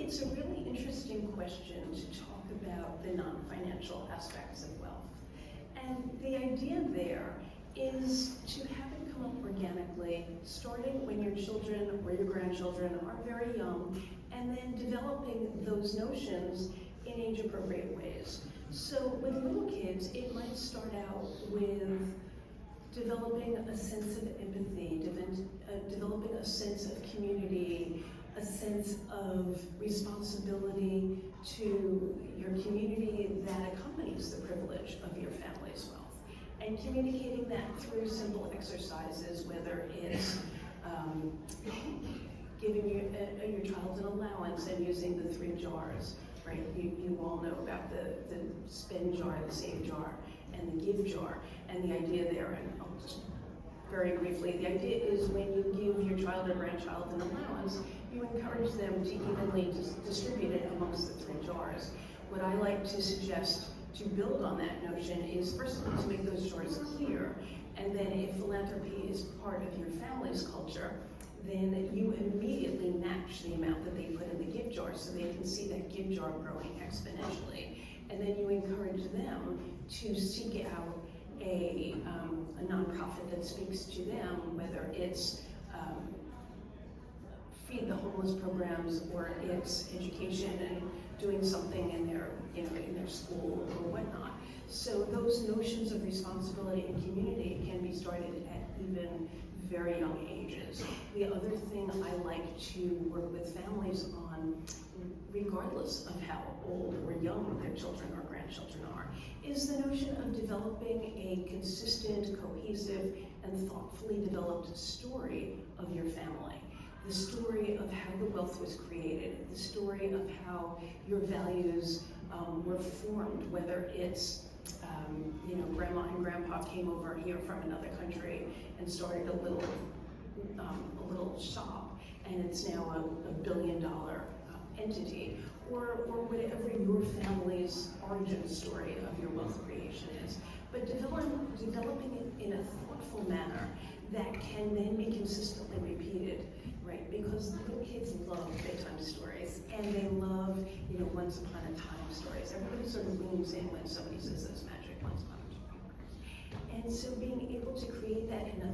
it's a really interesting question to talk about the non-financial aspects of wealth. And the idea there is to have it come up organically, starting when your children or your grandchildren are very young, and then developing those notions in age-appropriate ways. So with little kids, it might start out with developing a sense of empathy, developing a sense of community, a sense of responsibility to your community that accompanies the privilege of your family's wealth. And communicating that through simple exercises, whether it's giving your child an allowance and using the 3 jars, right? You all know about the spend jar, the save jar, and the give jar. And the idea there, and I'll just very briefly, the idea is when you give your child or grandchild an allowance, you encourage them to evenly distribute it amongst the 3 jars. What I like to suggest to build on that notion is, first of all, to make those jars clear, and then if philanthropy is part of your family's culture, then you immediately match the amount that they put in the gift jar so they can see that gift jar growing exponentially. And then you encourage them to seek out a nonprofit that speaks to them, whether it's feed the homeless programs or it's education and doing something in their school or whatnot. So those notions of responsibility and community can be started at even very young ages. The other thing I like to work with families on, regardless of how old or young their children or grandchildren are, is the notion of developing a consistent, cohesive, and thoughtfully developed story of your family. The story of how the wealth was created, the story of how your values were formed, whether it's grandma and grandpa came over here from another country and started a little shop, and it's now a $billion entity, or whatever your family's origin story of your wealth creation is. But developing it in a thoughtful manner that can then be consistently repeated, right? Because little kids love bedtime stories, and they love, once upon a time stories. Everybody sort of leans in when somebody says those magic once upon a time. And so being able to create that in a